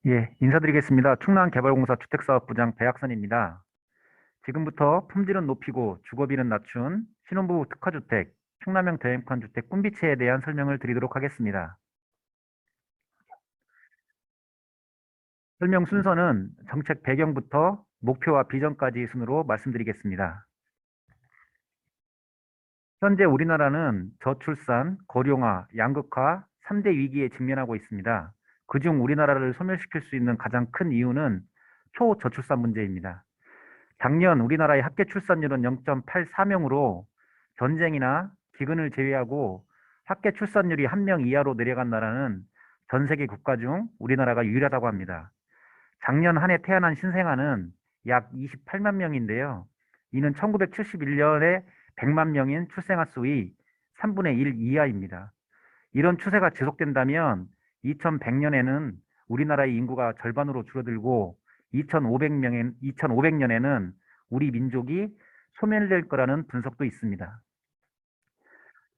예, 인사드리겠습니다. 충남개발공사 주택사업부장 배학선입니다. 지금부터 품질은 높이고 주거비는 낮춘 신혼부부 특화주택, 충남형 대형권 주택 꿈비치에 대한 설명을 드리도록 하겠습니다. 설명 순서는 정책 배경부터 목표와 비전까지 순으로 말씀드리겠습니다. 현재 우리나라는 저출산, 고령화, 양극화 3대 위기에 직면하고 있습니다. 그중 우리나라를 소멸시킬 수 있는 가장 큰 이유는 초저출산 문제입니다. 작년 우리나라의 합계 출산율은 0.84명으로 전쟁이나 기근을 제외하고 합계 출산율이 1명 이하로 내려간 나라는 전 세계 국가 중 우리나라가 유일하다고 합니다. 작년 한 해 태어난 신생아는 약 28만 명인데요. 이는 1971년에 100만 명인 출생아 수의 3분의 1 이하입니다. 이런 추세가 지속된다면 2100년에는 우리나라의 인구가 절반으로 줄어들고 2500년에는 우리 민족이 소멸될 거라는 분석도 있습니다.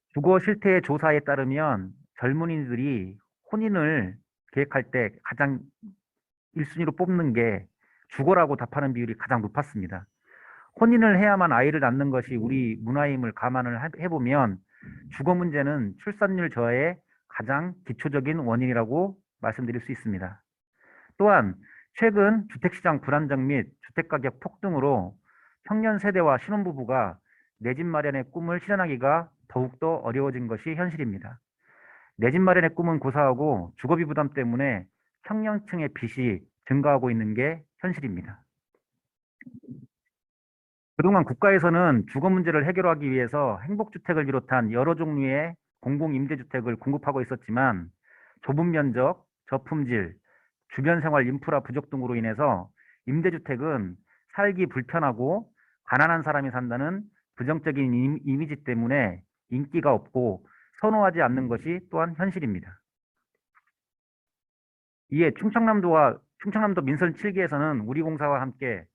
주거 실태 조사에 따르면 젊은이들이 혼인을 계획할 때 가장 1순위로 뽑는 게 주거라고 답하는 비율이 가장 높았습니다. 혼인을 해야만 아이를 낳는 것이 우리 문화임을 감안을 해보면 주거 문제는 출산율 저하의 가장 기초적인 원인이라고 말씀드릴 수 있습니다. 또한 최근 주택시장 불안정 및 주택가격 폭등으로 청년 세대와 신혼부부가 내 집 마련의 꿈을 실현하기가 더욱더 어려워진 것이 현실입니다. 내 집 마련의 꿈은 고사하고 주거비 부담 때문에 청년층의 빚이 증가하고 있는 게 현실입니다. 그동안 국가에서는 주거 문제를 해결하기 위해서 행복주택을 비롯한 여러 종류의 공공임대주택을 공급하고 있었지만 좁은 면적, 저품질, 주변 생활 인프라 부족 등으로 인해서 임대주택은 살기 불편하고 가난한 사람이 산다는 부정적인 이미지 때문에 인기가 없고 선호하지 않는 것이 또한 현실입니다. 이에 충청남도 민선 7기에서는 우리 공사와 함께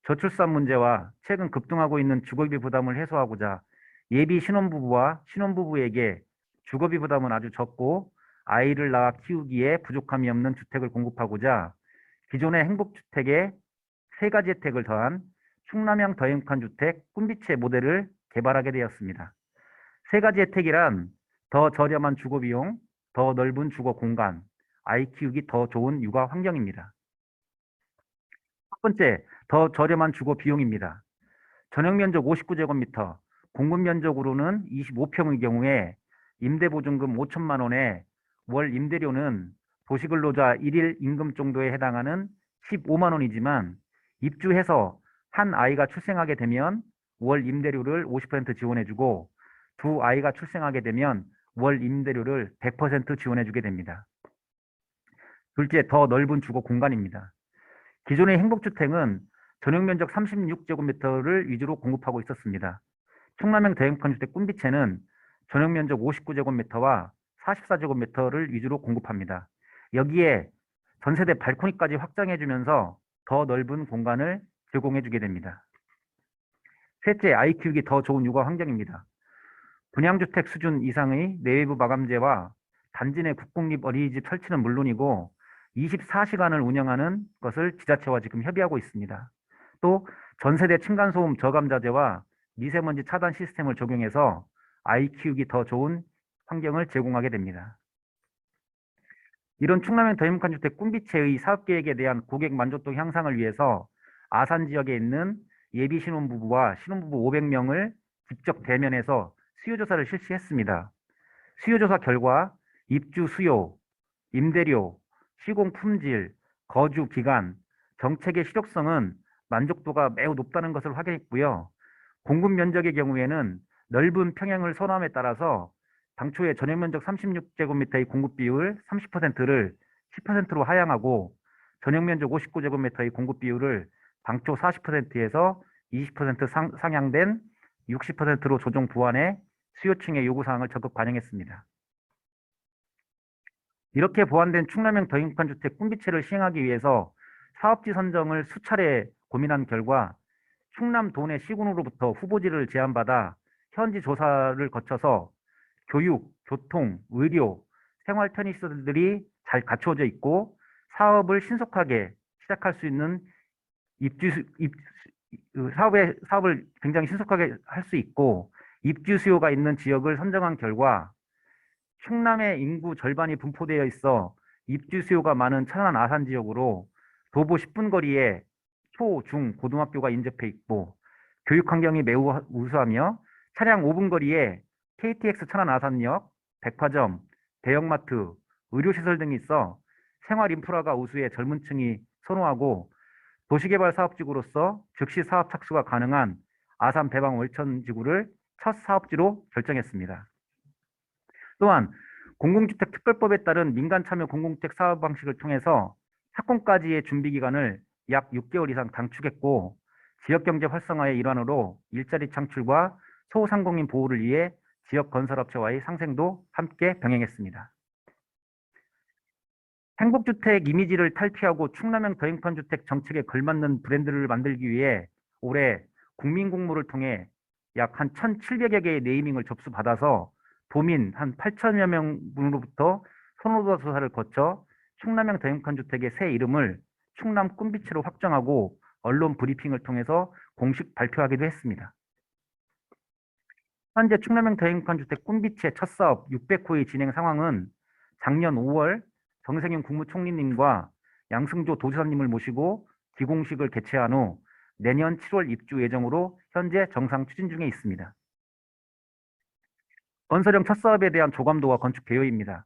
저출산 문제와 최근 급등하고 있는 주거비 부담을 해소하고자 예비 신혼부부와 신혼부부에게 주거비 부담은 아주 적고 아이를 낳아 키우기에 부족함이 없는 주택을 공급하고자 기존의 행복주택에 3가지 혜택을 더한 충남형 더형칸 주택 꿈비치의 모델을 개발하게 되었습니다. 3가지 혜택이란 더 저렴한 주거비용, 더 넓은 주거 공간, 아이 키우기 더 좋은 육아 환경입니다. 첫 번째, 더 저렴한 주거 비용입니다. 전용 면적 59제곱미터, 공급 면적으로는 25평의 경우에 임대보증금 5천만 원에 월 임대료는 도시근로자 1일 임금 정도에 해당하는 15만 원이지만 입주해서 한 아이가 출생하게 되면 월 임대료를 50% 지원해주고 두 아이가 출생하게 되면 월 임대료를 100% 지원해주게 됩니다. 둘째, 더 넓은 주거 공간입니다. 기존의 행복주택은 전용 면적 36제곱미터를 위주로 공급하고 있었습니다. 충남형 대형권 주택 꿈비채는 전용 면적 59제곱미터와 44제곱미터를 위주로 공급합니다. 여기에 전세대 발코니까지 확장해주면서 더 넓은 공간을 제공해주게 됩니다. 셋째, 아이 키우기 더 좋은 육아 환경입니다. 분양주택 수준 이상의 내외부 마감재와 단지 내 국공립 어린이집 설치는 물론이고 24시간을 운영하는 것을 지자체와 지금 협의하고 있습니다. 또 전세대 층간소음 저감자재와 미세먼지 차단 시스템을 적용해서 아이 키우기 더 좋은 환경을 제공하게 됩니다. 이런 충남형 더힘칸 주택 꿈비채의 사업계획에 대한 고객 만족도 향상을 위해서 아산 지역에 있는 예비 신혼부부와 신혼부부 500명을 직접 대면해서 수요조사를 실시했습니다. 수요조사 결과 입주 수요, 임대료, 시공 품질, 거주 기간, 정책의 실효성은 만족도가 매우 높다는 것을 확인했고요. 공급 면적의 경우에는 넓은 평형을 선호함에 따라서 당초에 전용 면적 36제곱미터의 공급 비율 30%를 10%로 하향하고 전용 면적 59제곱미터의 공급 비율을 당초 40%에서 20% 상향된 60%로 조정 보완해 수요층의 요구사항을 적극 반영했습니다. 이렇게 보완된 충남형 더형칸 주택 꿈비채를 시행하기 위해서 사업지 선정을 수차례 고민한 결과 충남 도내 시군으로부터 후보지를 제안받아 현지 조사를 거쳐서 교육, 교통, 의료, 생활 편의시설들이 잘 갖추어져 있고 사업을 신속하게 시작할 수 있는 사업을 굉장히 신속하게 할 수 있고 입주 수요가 있는 지역을 선정한 결과 충남의 인구 절반이 분포되어 있어 입주 수요가 많은 천안 아산 지역으로 도보 10분 거리에 초, 중, 고등학교가 인접해 있고 교육 환경이 매우 우수하며 차량 5분 거리에 KTX 천안 아산역, 백화점, 대형마트, 의료시설 등이 있어 생활 인프라가 우수해 젊은 층이 선호하고 도시개발 사업지구로서 즉시 사업 착수가 가능한 아산 배방 월천 지구를 첫 사업지로 결정했습니다. 또한 공공주택 특별법에 따른 민간 참여 공공주택 사업 방식을 통해서 착공까지의 준비 기간을 약 6개월 이상 단축했고 지역경제 활성화의 일환으로 일자리 창출과 소상공인 보호를 위해 지역 건설업체와의 상생도 함께 병행했습니다. 행복주택 이미지를 탈피하고 충남형 더형판주택 정책에 걸맞는 브랜드를 만들기 위해 올해 국민공모를 통해 약 한 1,700여 개의 네이밍을 접수받아서 도민 한 8천여 명분으로부터 선호도 조사를 거쳐 충남형 더형판주택의 새 이름을 충남 꿈빛으로 확정하고 언론 브리핑을 통해서 공식 발표하기도 했습니다. 현재 충남형 더형판주택 꿈빛의 첫 사업 600호의 진행 상황은 작년 5월 정세균 국무총리님과 양승조 도지사님을 모시고 기공식을 개최한 후 내년 7월 입주 예정으로 현재 정상 추진 중에 있습니다. 건설형 첫 사업에 대한 조감도와 건축 개요입니다.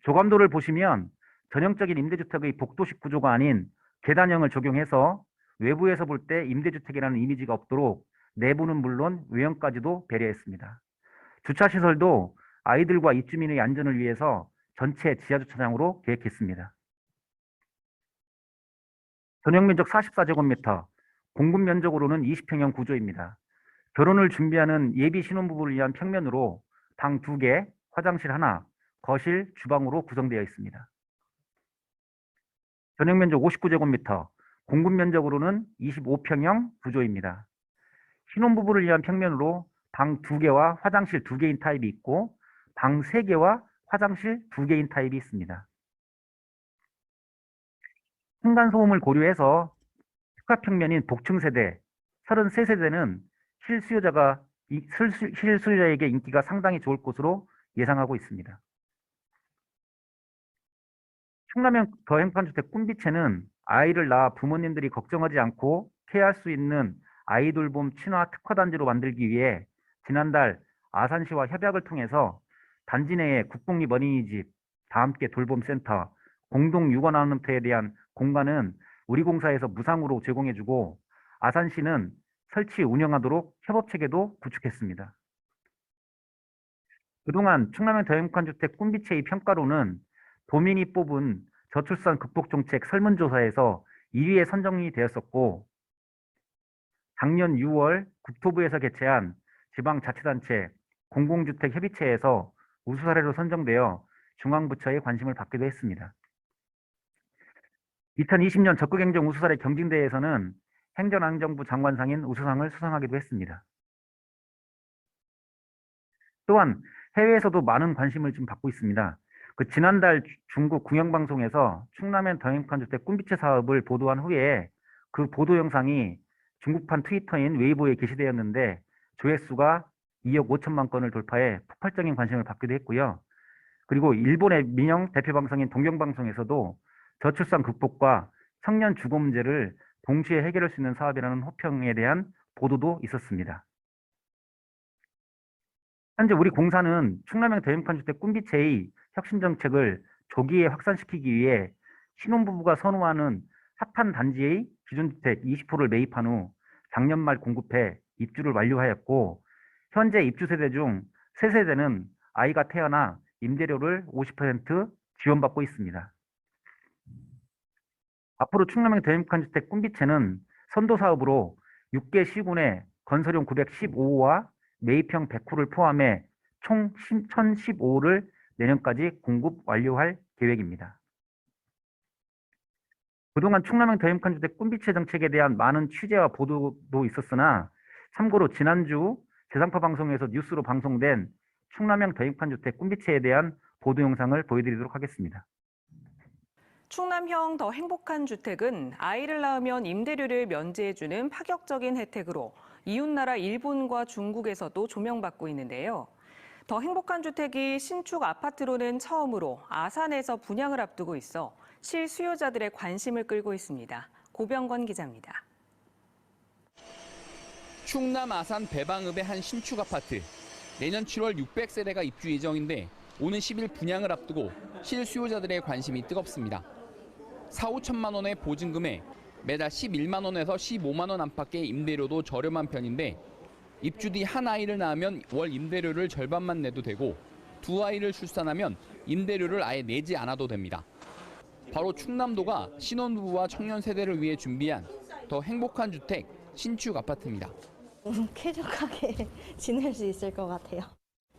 조감도를 보시면 전형적인 임대주택의 복도식 구조가 아닌 계단형을 적용해서 외부에서 볼 때 임대주택이라는 이미지가 없도록 내부는 물론 외형까지도 배려했습니다. 주차시설도 아이들과 입주민의 안전을 위해서 전체 지하주차장으로 계획했습니다. 전용면적 44제곱미터, 공급 면적으로는 20평형 구조입니다. 결혼을 준비하는 예비 신혼부부를 위한 평면으로 방 2개, 화장실 하나, 거실, 주방으로 구성되어 있습니다. 전용면적 59제곱미터, 공급 면적으로는 25평형 구조입니다. 신혼부부를 위한 평면으로 방 2개와 화장실 2개인 타입이 있고 방 3개와 화장실 2개인 타입이 있습니다. 층간소음을 고려해서 특화평면인 복층세대 33세대는 실수요자에게 인기가 상당히 좋을 것으로 예상하고 있습니다. 충남형 더형판주택 꿈빛에는 아이를 낳아 부모님들이 걱정하지 않고 케어할 수 있는 아이돌봄 친화 특화단지로 만들기 위해 지난달 아산시와 협약을 통해서 단지 내에 국공립 어린이집, 다함께 돌봄센터, 공동유관아동센터에 대한 공간은 우리 공사에서 무상으로 제공해주고 아산시는 설치 운영하도록 협업체계도 구축했습니다. 그동안 충남형 더형판주택 꿈빛의 평가로는 도민이 뽑은 저출산 극복정책 설문조사에서 1위에 선정이 되었었고 작년 6월 국토부에서 개최한 지방자치단체 공공주택협의체에서 우수 사례로 선정되어 중앙부처의 관심을 받기도 했습니다. 2020년 적극행정 우수사례 경진대회에서는 행정안전부 장관상인 우수상을 수상하기도 했습니다. 또한 해외에서도 많은 관심을 좀 받고 있습니다. 지난달 중국 공영방송에서 충남형 더형판주택 꿈빛의 사업을 보도한 후에 그 보도 영상이 중국판 트위터인 웨이보에 게시되었는데 조회수가 2억 5천만 건을 돌파해 폭발적인 관심을 받기도 했고요. 그리고 일본의 민영 대표 방송인 동경방송에서도 저출산 극복과 청년 주거 문제를 동시에 해결할 수 있는 사업이라는 호평에 대한 보도도 있었습니다. 현재 우리 공사는 충남형 더형판주택 꿈빛의 혁신정책을 조기에 확산시키기 위해 신혼부부가 선호하는 핫한 단지의 기준주택 20호를 매입한 후 작년 말 공급해 입주를 완료하였고 현재 입주세대 중 3세대는 아이가 태어나 임대료를 50% 지원받고 있습니다. 앞으로 충남형 더형판주택 꿈빛에는 선도사업으로 6개 시군의 건설용 915호와 매입형 100호를 포함해 총 1,015호를 내년까지 공급 완료할 계획입니다. 그동안 충남형 더형판주택 꿈빛의 정책에 대한 많은 취재와 보도도 있었으나 참고로 지난주 지상파 방송에서 뉴스로 방송된 충남형 더형판주택 꿈빛에 대한 보도 영상을 보여드리도록 하겠습니다. 충남형 더 행복한 주택은 아이를 낳으면 임대료를 면제해주는 파격적인 혜택으로 이웃나라 일본과 중국에서도 조명받고 있는데요. 더 행복한 주택이 신축 아파트로는 처음으로 아산에서 분양을 앞두고 있어 실수요자들의 관심을 끌고 있습니다. 고병건 기자입니다. 충남 아산 배방읍의 한 신축 아파트. 내년 7월 600세대가 입주 예정인데 오는 10일 분양을 앞두고 실수요자들의 관심이 뜨겁습니다. 4, 5천만 원의 보증금에 매달 11만 원에서 15만 원 안팎의 임대료도 저렴한 편인데 입주 뒤 한 아이를 낳으면 월 임대료를 절반만 내도 되고 두 아이를 출산하면 임대료를 아예 내지 않아도 됩니다. 바로 충남도가 신혼부부와 청년 세대를 위해 준비한 더 행복한 주택 신축 아파트입니다. 쾌적하게 지낼 수 있을 것 같아요.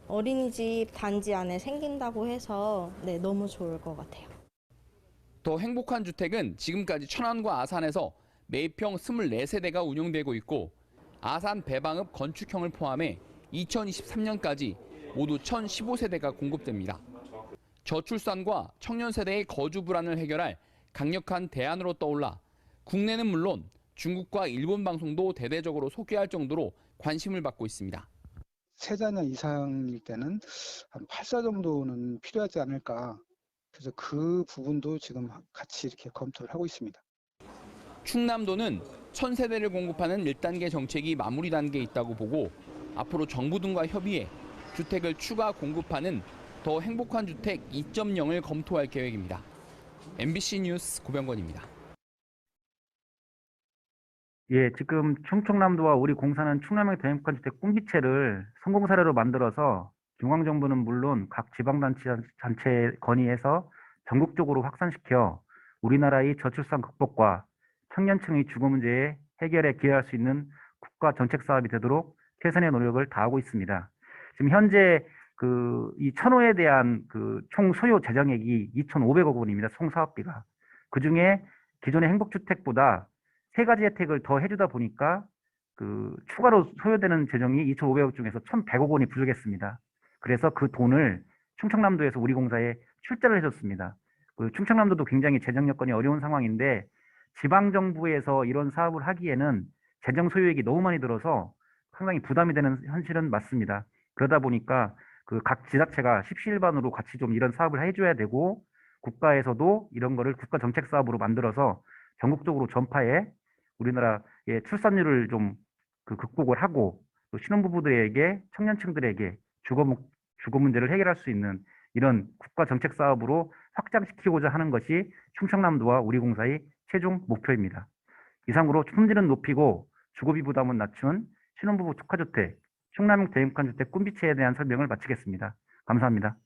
어린이집 단지 안에 생긴다고 해서 너무 좋을 것 같아요. 더 행복한 주택은 지금까지 천안과 아산에서 매평 24세대가 운영되고 있고 아산 배방읍 건축형을 포함해 2023년까지 모두 1,015세대가 공급됩니다. 저출산과 청년 세대의 거주 불안을 해결할 강력한 대안으로 떠올라 국내는 물론 중국과 일본 방송도 대대적으로 소개할 정도로 관심을 받고 있습니다. 3자녀 이상일 때는 한 8사 정도는 필요하지 않을까. 그래서 그 부분도 지금 같이 이렇게 검토를 하고 있습니다. 충남도는 1,000세대를 공급하는 1단계 정책이 마무리 단계에 있다고 보고 앞으로 정부 등과 협의해 주택을 추가 공급하는 더 행복한 주택 2.0을 검토할 계획입니다. MBC 뉴스 고병건입니다. 예, 지금 충청남도와 우리 공사는 충남형 더 행복한 주택 꿈비체를 성공 사례로 만들어서 중앙정부는 물론 각 지방자치단체에 건의해서 전국적으로 확산시켜 우리나라의 저출산 극복과 청년층의 주거 문제의 해결에 기여할 수 있는 국가 정책 사업이 되도록 최선의 노력을 다하고 있습니다. 지금 현재 이 천호에 대한 총 소요 재정액이 2,500억 원입니다. 총 사업비가. 그중에 기존의 행복주택보다 3가지 혜택을 더 해주다 보니까 추가로 소요되는 재정이 2,500억 중에서 1,100억 원이 부족했습니다. 그래서 그 돈을 충청남도에서 우리 공사에 출자를 해줬습니다. 충청남도도 굉장히 재정 여건이 어려운 상황인데 지방정부에서 이런 사업을 하기에는 재정 소요액이 너무 많이 들어서 상당히 부담이 되는 현실은 맞습니다. 그러다 보니까 각 지자체가 십시일반으로 같이 좀 이런 사업을 해줘야 되고 국가에서도 이런 거를 국가 정책 사업으로 만들어서 전국적으로 전파해 우리나라의 출산율을 좀 극복을 하고 또 신혼부부들에게 청년층들에게 주거 문제를 해결할 수 있는 이런 국가 정책 사업으로 확장시키고자 하는 것이 충청남도와 우리 공사의 최종 목표입니다. 이상으로 품질은 높이고 주거비 부담은 낮춘 신혼부부 특화주택, 충남형 더 행복한 주택 꿈비체에 대한 설명을 마치겠습니다. 감사합니다.